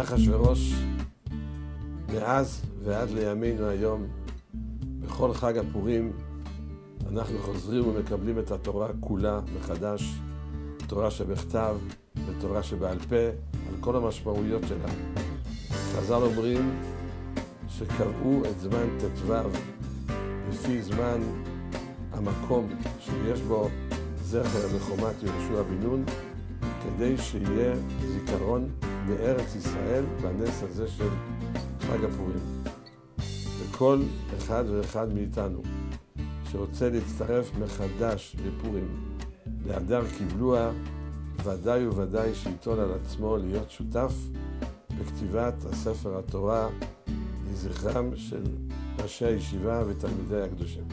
מאחשוורוש, מאז ועד לימינו היום, בכל חג הפורים, אנחנו חוזרים ומקבלים את התורה כולה מחדש, תורה שבכתב ותורה שבעל פה, על כל המשמעויות שלה. חז"ל אומרים שקבעו את זמן ט"ו לפי זמן המקום שיש בו זכר לחומת יהושע בן נון, כדי שיהיה זיכרון מארץ ישראל בנס הזה של חג הפורים. וכל אחד ואחד מאיתנו שרוצה להצטרף מחדש בפורים להדר קיבלוה, ודאי וודאי שייטול על עצמו להיות שותף בכתיבת הספר התורה לזכרם של ראשי הישיבה ותלמידי הקדושים.